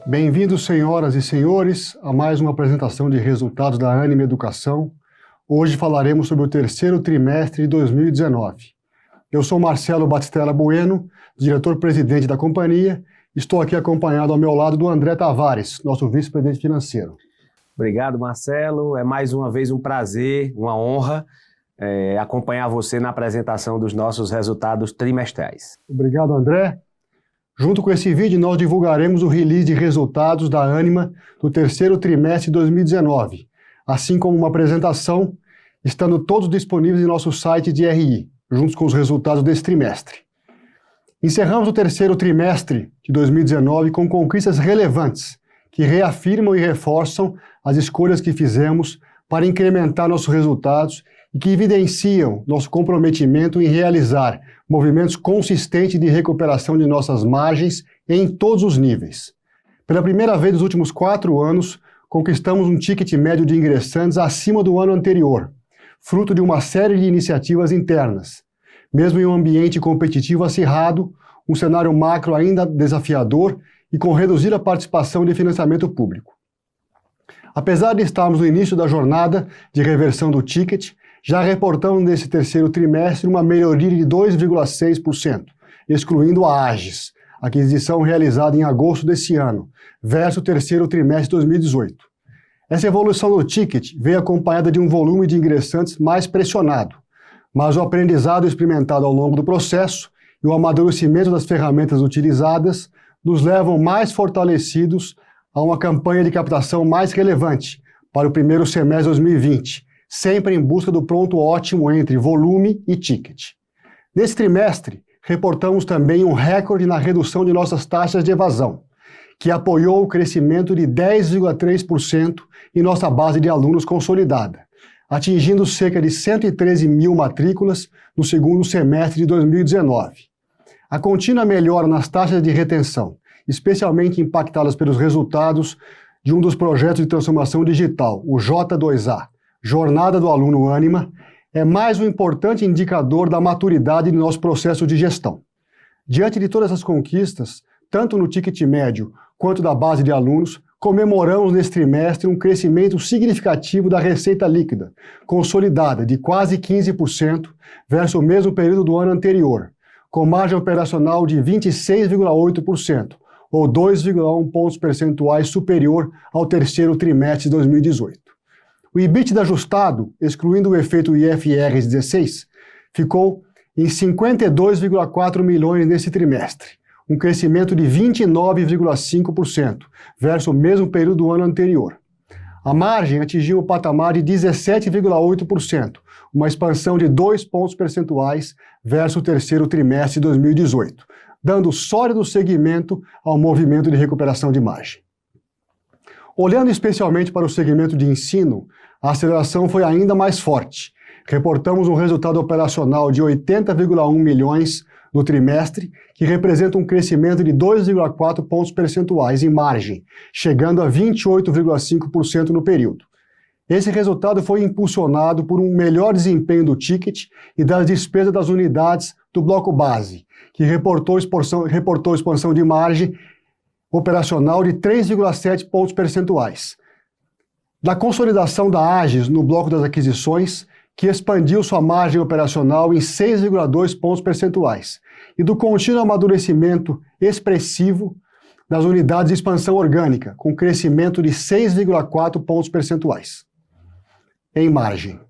Bem-vindos, senhoras e senhores, a mais uma apresentação de resultados da Ânima Educação. Hoje falaremos sobre o terceiro trimestre de 2019. Eu sou Marcelo Batistella Bueno, diretor-presidente da companhia. Estou aqui acompanhado ao meu lado do André Tavares, nosso vice-presidente financeiro. Obrigado, Marcelo. É mais uma vez um prazer, uma honra acompanhar você na apresentação dos nossos resultados trimestrais. Obrigado, André. Junto com esse vídeo, nós divulgaremos o release de resultados da Ânima do terceiro trimestre de 2019, assim como uma apresentação, estando todos disponíveis em nosso site de RI, juntos com os resultados desse trimestre. Encerramos o terceiro trimestre de 2019 com conquistas relevantes, que reafirmam e reforçam as escolhas que fizemos para incrementar nossos resultados e que evidenciam nosso comprometimento em realizar movimentos consistentes de recuperação de nossas margens em todos os níveis. Pela primeira vez nos últimos 4 anos, conquistamos um ticket médio de ingressantes acima do ano anterior, fruto de uma série de iniciativas internas. Mesmo em um ambiente competitivo acirrado, um cenário macro ainda desafiador e com reduzida participação de financiamento público. Apesar de estarmos no início da jornada de reversão do ticket, já reportamos nesse terceiro trimestre uma melhoria de 2,6%, excluindo a Agis, aquisição realizada em agosto desse ano, versus o terceiro trimestre de 2018. Essa evolução do ticket veio acompanhada de um volume de ingressantes mais pressionado, mas o aprendizado experimentado ao longo do processo e o amadurecimento das ferramentas utilizadas nos levam mais fortalecidos a uma campanha de captação mais relevante para o primeiro semestre de 2020, sempre em busca do pronto ótimo entre volume e ticket. Nesse trimestre, reportamos também um recorde na redução de nossas taxas de evasão, que apoiou o crescimento de 10,3% em nossa base de alunos consolidada, atingindo cerca de 113 mil matrículas no segundo semestre de 2019. A contínua melhora nas taxas de retenção, especialmente impactadas pelos resultados de um dos projetos de transformação digital, o J2A, Jornada do Aluno Ânima, é mais um importante indicador da maturidade do nosso processo de gestão. Diante de todas essas conquistas, tanto no ticket médio quanto da base de alunos, comemoramos neste trimestre um crescimento significativo da receita líquida, consolidada de quase 15% versus o mesmo período do ano anterior, com margem operacional de 26,8%, ou 2,1 pontos percentuais superior ao terceiro trimestre de 2018. O EBITDA ajustado, excluindo o efeito IFRS 16, ficou em 52,4 milhões nesse trimestre, um crescimento de 29,5% versus o mesmo período do ano anterior. A margem atingiu o patamar de 17,8%, uma expansão de 2 pontos percentuais versus o terceiro trimestre de 2018, dando sólido seguimento ao movimento de recuperação de margem. Olhando especialmente para o segmento de ensino, a aceleração foi ainda mais forte. Reportamos um resultado operacional de 80,1 milhões no trimestre, que representa um crescimento de 2,4 pontos percentuais em margem, chegando a 28,5% no período. Esse resultado foi impulsionado por um melhor desempenho do ticket e das despesas das unidades do bloco base, que reportou expansão de margem operacional de 3,7 pontos percentuais. Da consolidação da Agis no bloco das aquisições, que expandiu sua margem operacional em 6,2 pontos percentuais, e do contínuo amadurecimento expressivo das unidades de expansão orgânica, com crescimento de 6,4 pontos percentuais em margem.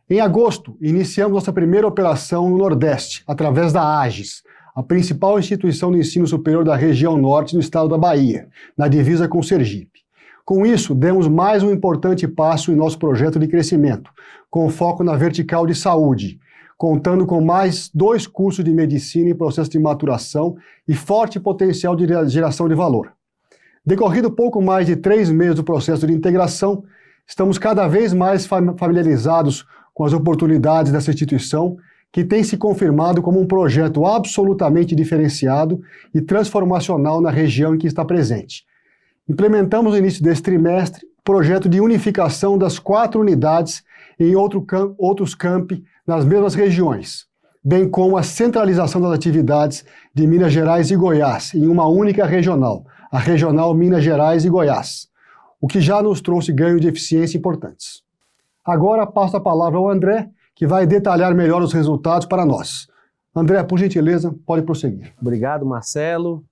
Em agosto, iniciamos nossa primeira operação no Nordeste, através da Agis, a principal instituição de ensino superior da região norte do estado da Bahia, na divisa com Sergipe. Com isso, demos mais um importante passo em nosso projeto de crescimento, com foco na vertical de saúde, contando com mais 2 cursos de medicina em processo de maturação e forte potencial de geração de valor. Decorrido pouco mais de 3 meses do processo de integração, estamos cada vez mais familiarizados com as oportunidades dessa instituição, que tem se confirmado como um projeto absolutamente diferenciado e transformacional na região em que está presente. Implementamos no início deste trimestre o projeto de unificação das 4 unidades em outros campi nas mesmas regiões, bem como a centralização das atividades de Minas Gerais e Goiás em uma única regional, a regional Minas Gerais e Goiás, o que já nos trouxe ganhos de eficiência importantes. Agora passo a palavra ao André, que vai detalhar melhor os resultados para nós. André, por gentileza, pode prosseguir. Obrigado, Marcelo.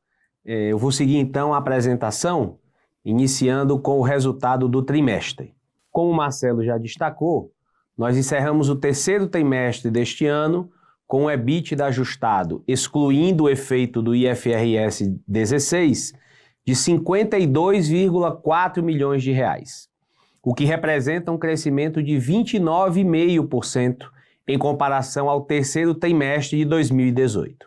Eu vou seguir então a apresentação, iniciando com o resultado do trimestre. Como o Marcelo já destacou, nós encerramos o terceiro trimestre deste ano com o EBITDA ajustado, excluindo o efeito do IFRS 16, de 52,4 milhões de reais, o que representa um crescimento de 29,5% em comparação ao terceiro trimestre de 2018.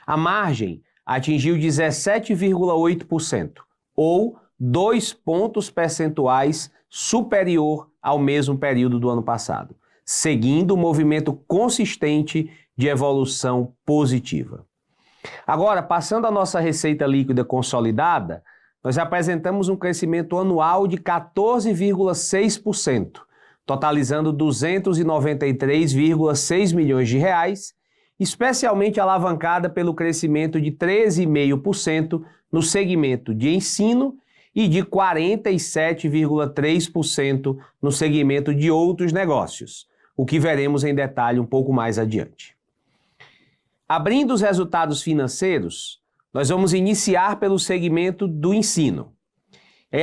A margem atingiu 17,8%, ou 2 pontos percentuais superior ao mesmo período do ano passado, seguindo o movimento consistente de evolução positiva. Agora, passando à nossa receita líquida consolidada, nós apresentamos um crescimento anual de 14,6%, totalizando 293,6 milhões de reais, especialmente alavancada pelo crescimento de 13,5% no segmento de ensino e de 47,3% no segmento de outros negócios, o que veremos em detalhe um pouco mais adiante. Abrindo os resultados financeiros, nós vamos iniciar pelo segmento do ensino.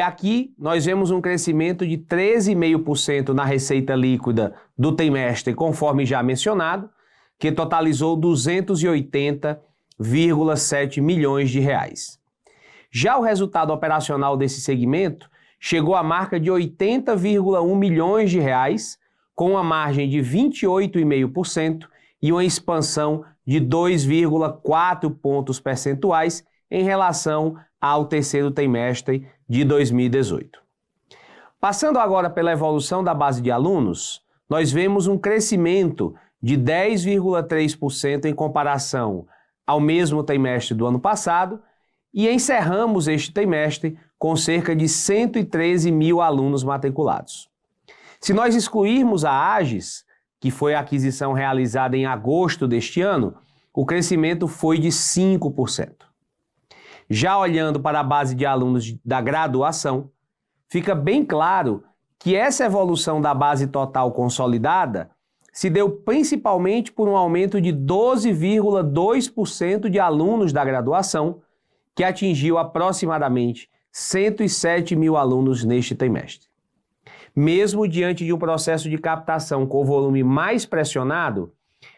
Aqui nós vemos um crescimento de 13,5% na receita líquida do trimestre, conforme já mencionado, que totalizou 280,7 milhões de reais. Já o resultado operacional desse segmento chegou à marca de 80,1 milhões de reais, com uma margem de 28,5% e uma expansão de 2,4 pontos percentuais em relação ao terceiro trimestre de 2018. Passando agora pela evolução da base de alunos, nós vemos um crescimento de 10,3% em comparação ao mesmo trimestre do ano passado e encerramos este trimestre com cerca de 113 mil alunos matriculados. Se nós excluirmos a AGES, que foi a aquisição realizada em agosto deste ano, o crescimento foi de 5%. Já olhando para a base de alunos da graduação, fica bem claro que essa evolução da base total consolidada se deu principalmente por um aumento de 12,2% de alunos da graduação, que atingiu aproximadamente 107 mil alunos neste trimestre. Mesmo diante de um processo de captação com volume mais pressionado,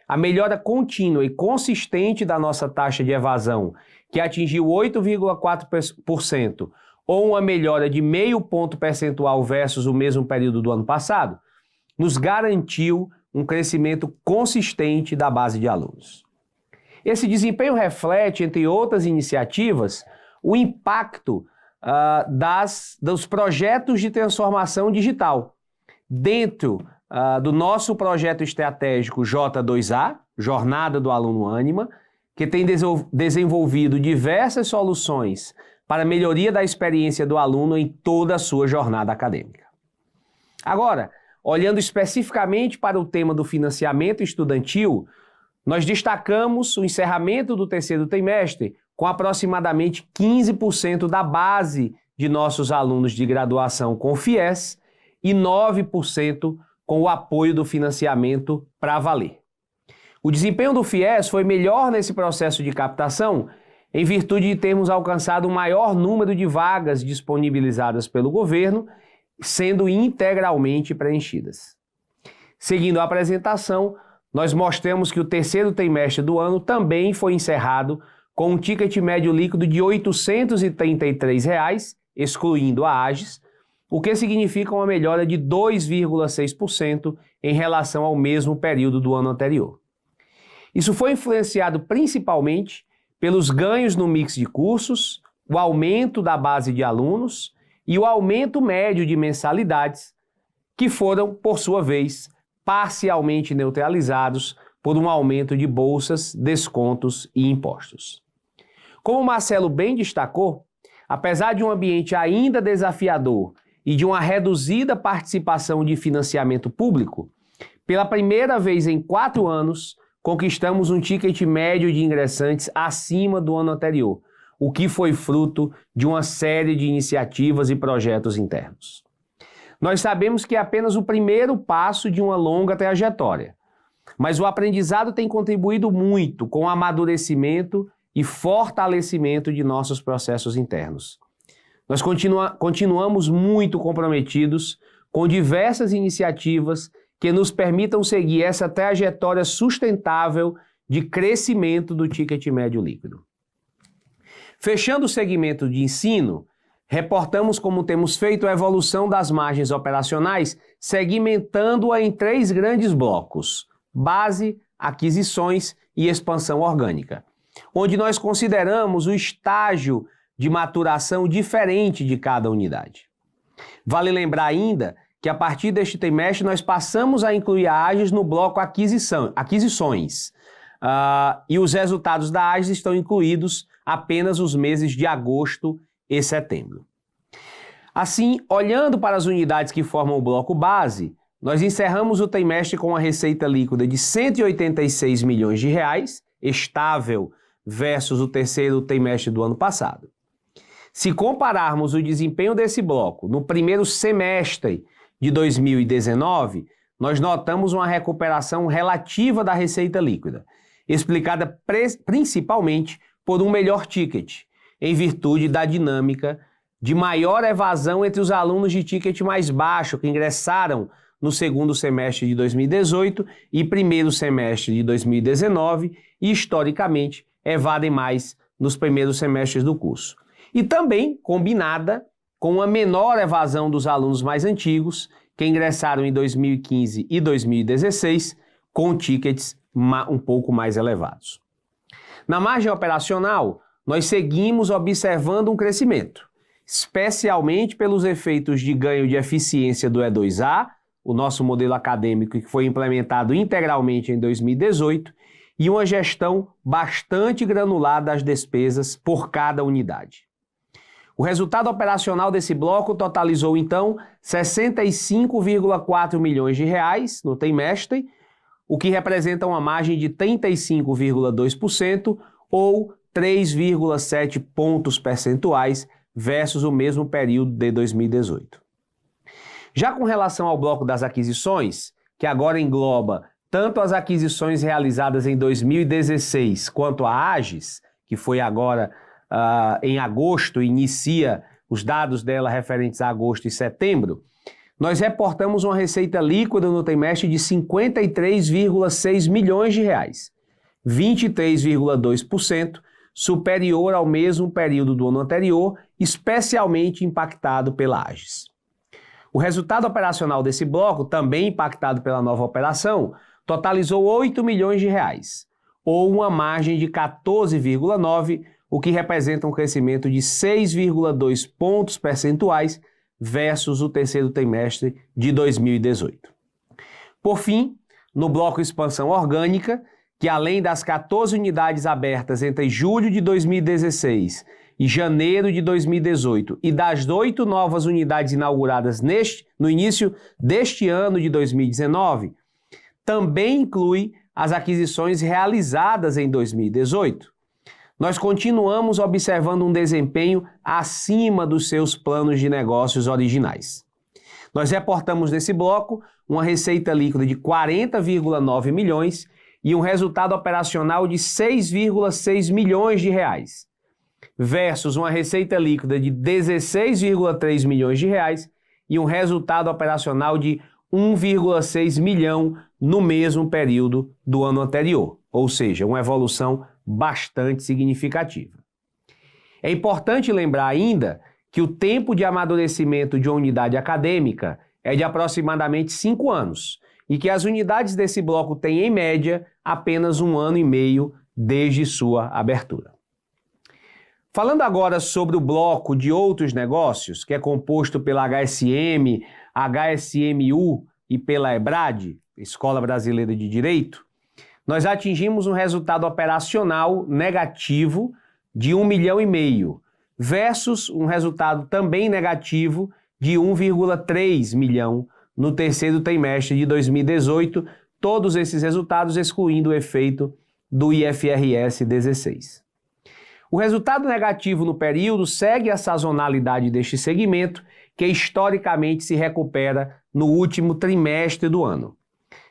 a melhora contínua e consistente da nossa taxa de evasão, que atingiu 8,4%, ou uma melhora de 0,5 ponto percentual versus o mesmo período do ano passado, nos garantiu um crescimento consistente da base de alunos. Esse desempenho reflete, entre outras iniciativas, o impacto dos projetos de transformação digital. Dentro do nosso projeto estratégico J2A, Jornada do Aluno Ânima, que tem desenvolvido diversas soluções para a melhoria da experiência do aluno em toda a sua jornada acadêmica. Agora, olhando especificamente para o tema do financiamento estudantil, nós destacamos o encerramento do terceiro trimestre com aproximadamente 15% da base de nossos alunos de graduação com FIES e 9% com o apoio do financiamento para valer. O desempenho do FIES foi melhor nesse processo de captação em virtude de termos alcançado um maior número de vagas disponibilizadas pelo governo, sendo integralmente preenchidas. Seguindo a apresentação, nós mostramos que o terceiro trimestre do ano também foi encerrado com um ticket médio líquido de R$ 833, excluindo a AGES, o que significa uma melhora de 2,6% em relação ao mesmo período do ano anterior. Isso foi influenciado principalmente pelos ganhos no mix de cursos, o aumento da base de alunos e o aumento médio de mensalidades, que foram, por sua vez, parcialmente neutralizados por um aumento de bolsas, descontos e impostos. Como o Marcelo bem destacou, apesar de um ambiente ainda desafiador e de uma reduzida participação de financiamento público, pela primeira vez em 4 anos, conquistamos um ticket médio de ingressantes acima do ano anterior, o que foi fruto de uma série de iniciativas e projetos internos. Nós sabemos que é apenas o primeiro passo de uma longa trajetória, mas o aprendizado tem contribuído muito com o amadurecimento e fortalecimento de nossos processos internos. Nós continuamos muito comprometidos com diversas iniciativas que nos permitam seguir essa trajetória sustentável de crescimento do ticket médio líquido. Fechando o segmento de ensino, reportamos como temos feito a evolução das margens operacionais, segmentando-a em 3 grandes blocos: base, aquisições e expansão orgânica, onde nós consideramos o estágio de maturação diferente de cada unidade. Vale lembrar ainda que a partir deste trimestre nós passamos a incluir a Aegis no bloco aquisições, e os resultados da Aegis estão incluídos apenas os meses de agosto e setembro. Assim, olhando para as unidades que formam o bloco base, nós encerramos o trimestre com uma receita líquida de R$ 186 milhões, estável versus o terceiro trimestre do ano passado. Se compararmos o desempenho desse bloco no primeiro semestre de 2019, nós notamos uma recuperação relativa da receita líquida, explicada principalmente por um melhor ticket, em virtude da dinâmica de maior evasão entre os alunos de ticket mais baixo que ingressaram no segundo semestre de 2018 e primeiro semestre de 2019 e, historicamente, evadem mais nos primeiros semestres do curso. E também combinada com uma menor evasão dos alunos mais antigos que ingressaram em 2015 e 2016 com tickets um pouco mais elevados. Na margem operacional, nós seguimos observando um crescimento, especialmente pelos efeitos de ganho de eficiência do E2A, o nosso modelo acadêmico que foi implementado integralmente em 2018, e uma gestão bastante granular das despesas por cada unidade. O resultado operacional desse bloco totalizou, então, R$ 65,4 milhões no trimestre, o que representa uma margem de 35,2% ou 3,7 pontos percentuais versus o mesmo período de 2018. Já com relação ao bloco das aquisições, que agora engloba tanto as aquisições realizadas em 2016 quanto a Aegis, que foi agora em agosto, inicia os dados dela referentes a agosto e setembro, nós reportamos uma receita líquida no trimestre de R$ 53,6 milhões, 23,2% superior ao mesmo período do ano anterior, especialmente impactado pela Aegis. O resultado operacional desse bloco, também impactado pela nova operação, totalizou R$ 8 milhões, ou uma margem de 14,9%, o que representa um crescimento de 6,2 pontos percentuais versus o terceiro trimestre de 2018. Por fim, no bloco expansão orgânica, que além das 14 unidades abertas entre julho de 2016 e janeiro de 2018 e das 8 novas unidades inauguradas no início deste ano de 2019, também inclui as aquisições realizadas em 2018. Nós continuamos observando um desempenho acima dos seus planos de negócios originais. Nós reportamos nesse bloco uma receita líquida de R$ 40,9 milhões e um resultado operacional de R$ 6,6 milhões, versus uma receita líquida de R$ 16,3 milhões e um resultado operacional de R$ 1,6 milhão no mesmo período do ano anterior, ou seja, uma evolução bastante significativa. É importante lembrar ainda que o tempo de amadurecimento de uma unidade acadêmica é de aproximadamente 5 anos e que as unidades desse bloco têm, em média, apenas 1 ano e meio desde sua abertura. Falando agora sobre o bloco de outros negócios, que é composto pela HSM, HSMU e pela EBRAD, Escola Brasileira de Direito, nós atingimos um resultado operacional negativo de R$ 1,5 milhão, versus um resultado também negativo de R$ 1,3 milhão no terceiro trimestre de 2018, todos esses resultados excluindo o efeito do IFRS 16. O resultado negativo no período segue a sazonalidade deste segmento, que historicamente se recupera no último trimestre do ano.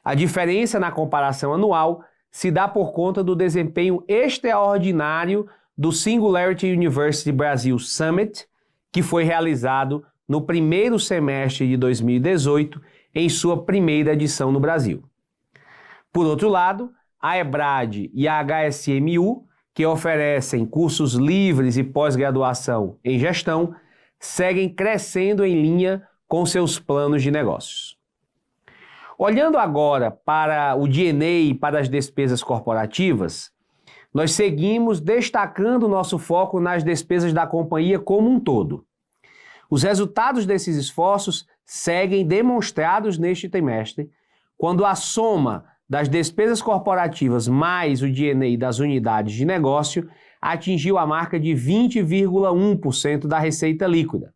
A diferença na comparação anual se dá por conta do desempenho extraordinário do Singularity University Brasil Summit, que foi realizado no primeiro semestre de 2018, em sua primeira edição no Brasil. Por outro lado, a EBRAD e a HSMU, que oferecem cursos livres e pós-graduação em gestão, seguem crescendo em linha com seus planos de negócios. Olhando agora para o D&A e para as despesas corporativas, nós seguimos destacando nosso foco nas despesas da companhia como um todo. Os resultados desses esforços seguem demonstrados neste trimestre, quando a soma das despesas corporativas mais o D&A das unidades de negócio atingiu a marca de 20,1% da receita líquida,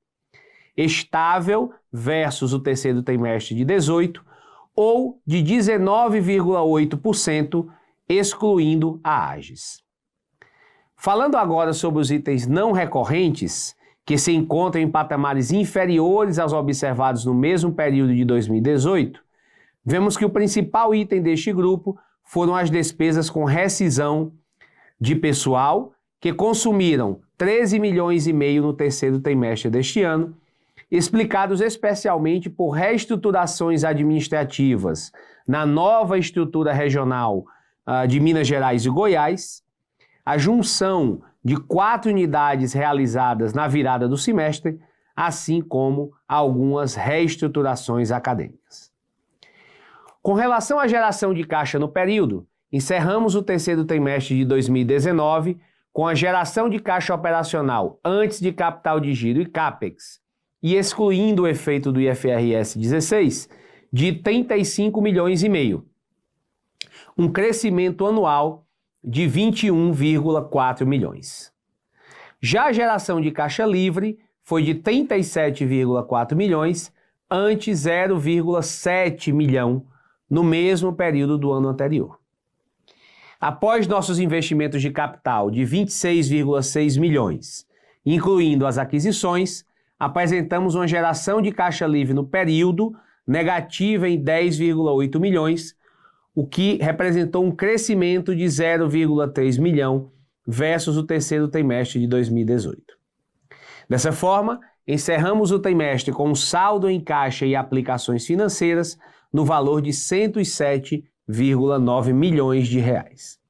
estável versus o terceiro trimestre de 18, ou de 19,8%, excluindo a AGES. Falando agora sobre os itens não recorrentes, que se encontram em patamares inferiores aos observados no mesmo período de 2018, vemos que o principal item deste grupo foram as despesas com rescisão de pessoal, que consumiram 13 milhões e meio no terceiro trimestre deste ano, explicados especialmente por reestruturações administrativas na nova estrutura regional de Minas Gerais e Goiás, a junção de 4 unidades realizadas na virada do semestre, assim como algumas reestruturações acadêmicas. Com relação à geração de caixa no período, encerramos o terceiro trimestre de 2019 com a geração de caixa operacional antes de capital de giro e CAPEX, e excluindo o efeito do IFRS 16, de 35 milhões e meio, um crescimento anual de 21,4 milhões. Já a geração de caixa livre foi de 37,4 milhões, ante 0,7 milhão no mesmo período do ano anterior. Após nossos investimentos de capital de 26,6 milhões, incluindo as aquisições, apresentamos uma geração de caixa livre no período negativa em 10,8 milhões, o que representou um crescimento de 0,3 milhão versus o terceiro trimestre de 2018. Dessa forma, encerramos o trimestre com um saldo em caixa e aplicações financeiras no valor de 107,9 milhões de reais.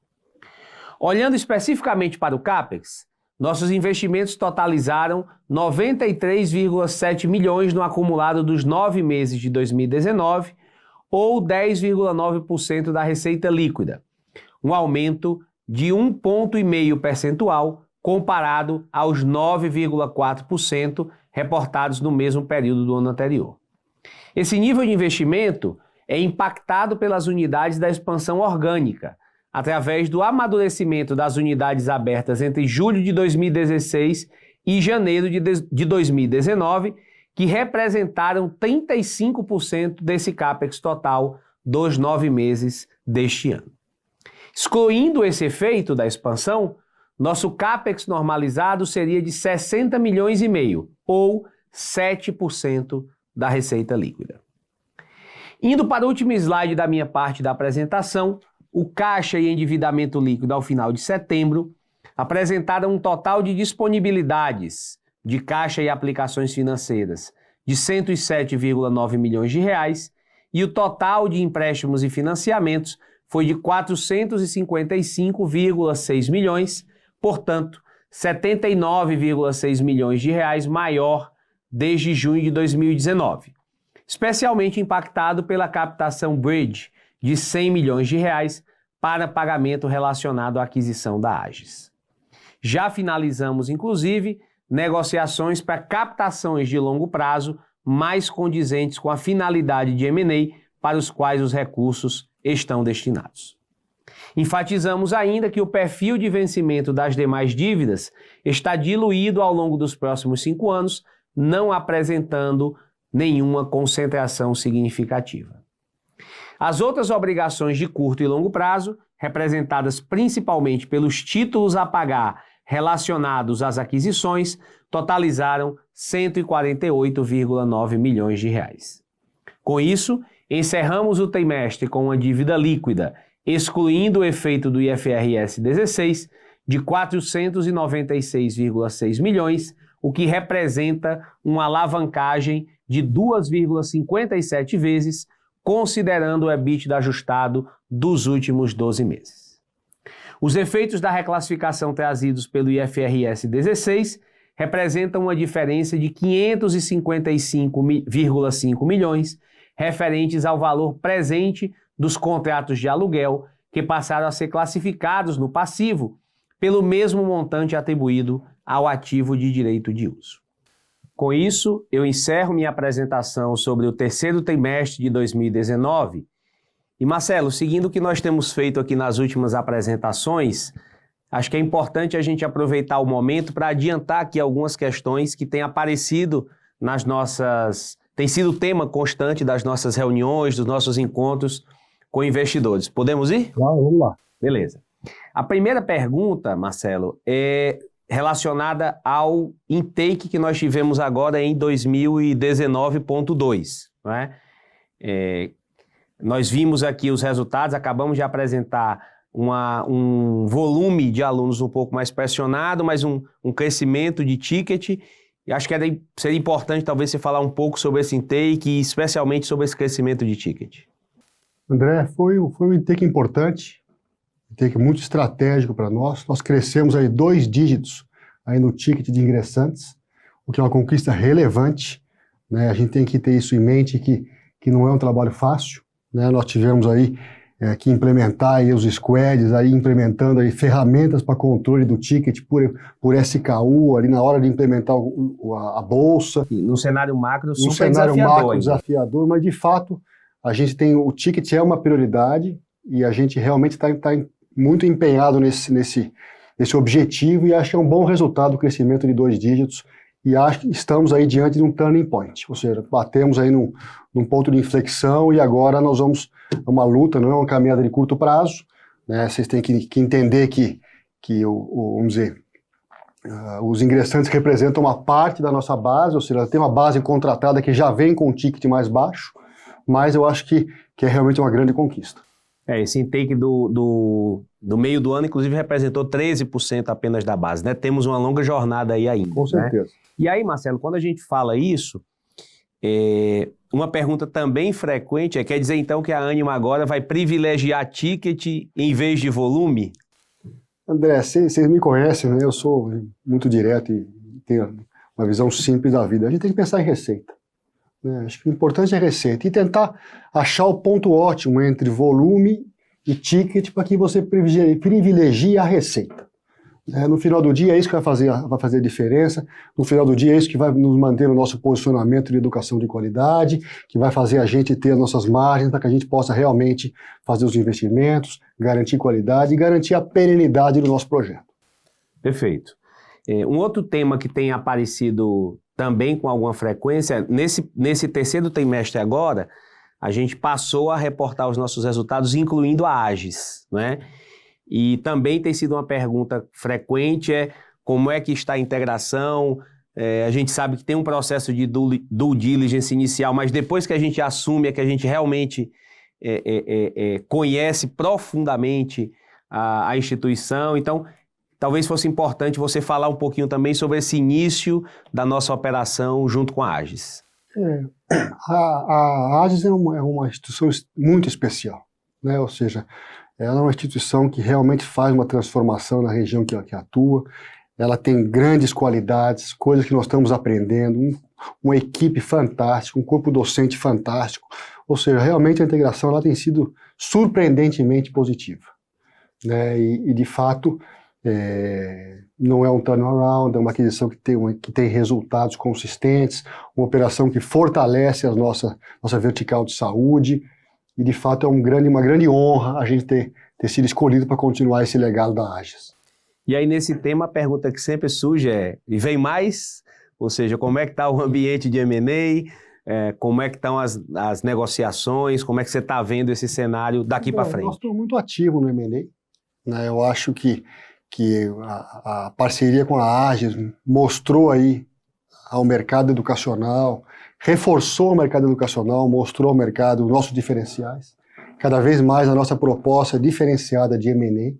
Olhando especificamente para o CAPEX, nossos investimentos totalizaram 93,7 milhões no acumulado dos 9 meses de 2019, ou 10,9% da receita líquida, um aumento de 1,5 ponto percentual comparado aos 9,4% reportados no mesmo período do ano anterior. Esse nível de investimento é impactado pelas unidades da expansão orgânica, através do amadurecimento das unidades abertas entre julho de 2016 e janeiro de 2019, que representaram 35% desse CAPEX total dos 9 meses deste ano. Excluindo esse efeito da expansão, nosso CAPEX normalizado seria de 60 milhões e meio, ou 7% da receita líquida. Indo para o último slide da minha parte da apresentação, o caixa e endividamento líquido ao final de setembro apresentaram um total de disponibilidades de caixa e aplicações financeiras de 107,9 milhões de reais e o total de empréstimos e financiamentos foi de 455,6 milhões, portanto, 79,6 milhões de reais maior desde junho de 2019, especialmente impactado pela captação Bridge de 100 milhões de reais para pagamento relacionado à aquisição da AGES. Já finalizamos, inclusive, negociações para captações de longo prazo mais condizentes com a finalidade de M&A para os quais os recursos estão destinados. Enfatizamos ainda que o perfil de vencimento das demais dívidas está diluído ao longo dos próximos 5 anos, não apresentando nenhuma concentração significativa. As outras obrigações de curto e longo prazo, representadas principalmente pelos títulos a pagar relacionados às aquisições totalizaram 148,9 milhões de reais. Com isso, encerramos o trimestre com uma dívida líquida, excluindo o efeito do IFRS 16, de 496,6 milhões, o que representa uma alavancagem de 2,57 vezes, considerando o EBITDA ajustado dos últimos 12 meses. Os efeitos da reclassificação trazidos pelo IFRS 16 representam uma diferença de 555,5 milhões, referentes ao valor presente dos contratos de aluguel, que passaram a ser classificados no passivo pelo mesmo montante atribuído ao ativo de direito de uso. Com isso, eu encerro minha apresentação sobre o terceiro trimestre de 2019. E Marcelo, seguindo o que nós temos feito aqui nas últimas apresentações, acho que é importante a gente aproveitar o momento para adiantar aqui algumas questões que têm aparecido tem sido tema constante das nossas reuniões, dos nossos encontros com investidores. Podemos ir? Claro, vamos lá. Beleza. A primeira pergunta, Marcelo, é relacionada ao intake que nós tivemos agora em 2019.2, não é? Nós vimos aqui os resultados, acabamos de apresentar um volume de alunos um pouco mais pressionado, mas um crescimento de ticket. E acho que seria importante talvez você falar um pouco sobre esse intake e especialmente sobre esse crescimento de ticket. André, foi um intake importante, um intake muito estratégico para nós. Nós crescemos aí 2 dígitos aí no ticket de ingressantes, o que é uma conquista relevante, né? A gente tem que ter isso em mente, que não é um trabalho fácil, né? Nós tivemos aí que implementar aí os squads, aí implementando aí ferramentas para controle do ticket por SKU, ali na hora de implementar a bolsa. E num cenário macro super cenário desafiador. Macro desafiador, mas de fato a gente tem, o ticket é uma prioridade e a gente realmente está muito empenhado nesse objetivo e acho que é um bom resultado o crescimento de 2 dígitos e acho que estamos aí diante de um turning point, ou seja, batemos aí num ponto de inflexão e agora nós vamos, é uma luta, não é uma caminhada de curto prazo, né? Vocês têm que entender que vamos dizer, os ingressantes representam uma parte da nossa base, ou seja, tem uma base contratada que já vem com um ticket mais baixo, mas eu acho que é realmente uma grande conquista. Esse intake do meio do ano, inclusive, representou 13% apenas da base, né? Temos uma longa jornada aí ainda. Com certeza. Né? E aí, Marcelo, quando a gente fala isso, uma pergunta também frequente quer dizer então que a Ânima agora vai privilegiar ticket em vez de volume? André, vocês me conhecem, né? Eu sou muito direto e tenho uma visão simples da vida. A gente tem que pensar em receita. Né? Acho que o importante é receita e tentar achar o ponto ótimo entre volume e ticket para que você privilegie a receita. No final do dia é isso que vai fazer a diferença, no final do dia é isso que vai nos manter no nosso posicionamento de educação de qualidade, que vai fazer a gente ter as nossas margens para que a gente possa realmente fazer os investimentos, garantir qualidade e garantir a perenidade do nosso projeto. Perfeito. Um outro tema que tem aparecido também com alguma frequência, nesse terceiro trimestre agora, a gente passou a reportar os nossos resultados, incluindo a Agis, né? E também tem sido uma pergunta frequente, como é que está a integração? A gente sabe que tem um processo de due diligence inicial, mas depois que a gente assume, é que a gente realmente conhece profundamente a instituição. Então, talvez fosse importante você falar um pouquinho também sobre esse início da nossa operação junto com a Agis. A Agis é uma instituição muito especial, né? Ou seja, ela é uma instituição que realmente faz uma transformação na região que atua, ela tem grandes qualidades, coisas que nós estamos aprendendo, uma equipe fantástica, um corpo docente fantástico, ou seja, realmente a integração ela tem sido surpreendentemente positiva, né? E de fato, não é um turnaround, é uma aquisição que tem resultados consistentes, uma operação que fortalece a nossa vertical de saúde, e de fato é uma grande honra a gente ter sido escolhido para continuar esse legado da Agis. E aí nesse tema a pergunta que sempre surge e vem mais? Ou seja, como é que está o ambiente de M&A, como é que estão as negociações, como é que você está vendo esse cenário daqui para frente? Nós estamos muito ativos no M&A, né? Eu acho que que a parceria com a AGES mostrou aí ao mercado educacional, reforçou o mercado educacional, mostrou ao mercado os nossos diferenciais. Cada vez mais a nossa proposta diferenciada de M&A,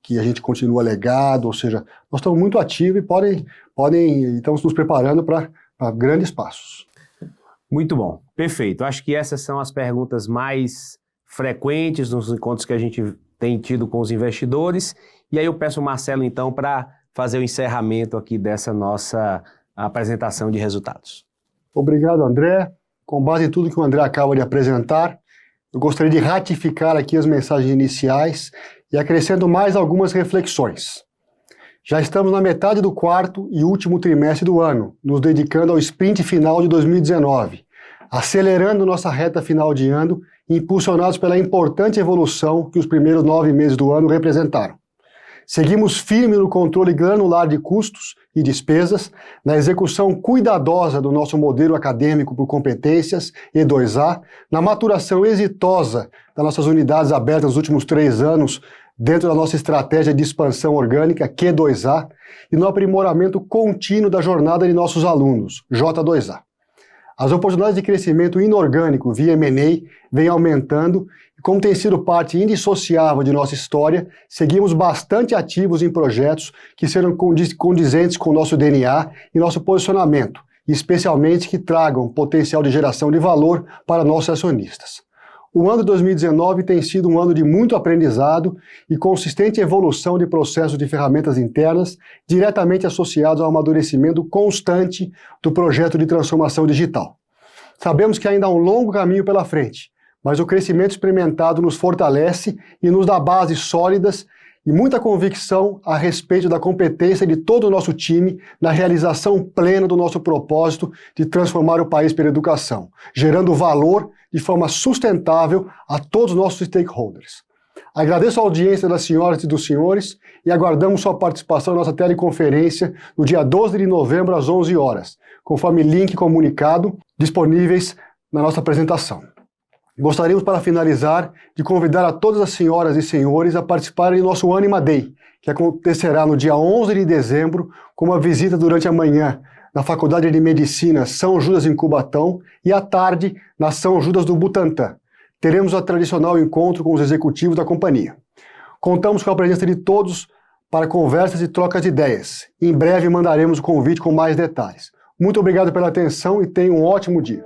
que a gente continua legado, ou seja, nós estamos muito ativos e estamos nos preparando para grandes passos. Muito bom, perfeito. Acho que essas são as perguntas mais frequentes nos encontros que a gente tem tido com os investidores. E aí eu peço o Marcelo, então, para fazer o encerramento aqui dessa nossa apresentação de resultados. Obrigado, André. Com base em tudo que o André acaba de apresentar, eu gostaria de ratificar aqui as mensagens iniciais e acrescento mais algumas reflexões. Já estamos na metade do quarto e último trimestre do ano, nos dedicando ao sprint final de 2019, acelerando nossa reta final de ano, impulsionados pela importante evolução que os primeiros 9 meses do ano representaram. Seguimos firme no controle granular de custos e despesas, na execução cuidadosa do nosso modelo acadêmico por competências E2A, na maturação exitosa das nossas unidades abertas nos últimos 3 anos, dentro da nossa estratégia de expansão orgânica Q2A, e no aprimoramento contínuo da jornada de nossos alunos, J2A. As oportunidades de crescimento inorgânico via M&A vêm aumentando e, como tem sido parte indissociável de nossa história, seguimos bastante ativos em projetos que serão condizentes com o nosso DNA e nosso posicionamento, e especialmente que tragam potencial de geração de valor para nossos acionistas. O ano de 2019 tem sido um ano de muito aprendizado e consistente evolução de processos de ferramentas internas diretamente associados ao amadurecimento constante do projeto de transformação digital. Sabemos que ainda há um longo caminho pela frente, mas o crescimento experimentado nos fortalece e nos dá bases sólidas e muita convicção a respeito da competência de todo o nosso time na realização plena do nosso propósito de transformar o país pela educação, gerando valor de forma sustentável a todos os nossos stakeholders. Agradeço a audiência das senhoras e dos senhores e aguardamos sua participação na nossa teleconferência no dia 12 de novembro às 11 horas, conforme link comunicado disponíveis na nossa apresentação. Gostaríamos, para finalizar, de convidar a todas as senhoras e senhores a participarem do nosso Anima Day, que acontecerá no dia 11 de dezembro, com uma visita durante a manhã na Faculdade de Medicina São Judas em Cubatão e à tarde na São Judas do Butantã. Teremos o tradicional encontro com os executivos da companhia. Contamos com a presença de todos para conversas e trocas de ideias. Em breve mandaremos o convite com mais detalhes. Muito obrigado pela atenção e tenham um ótimo dia.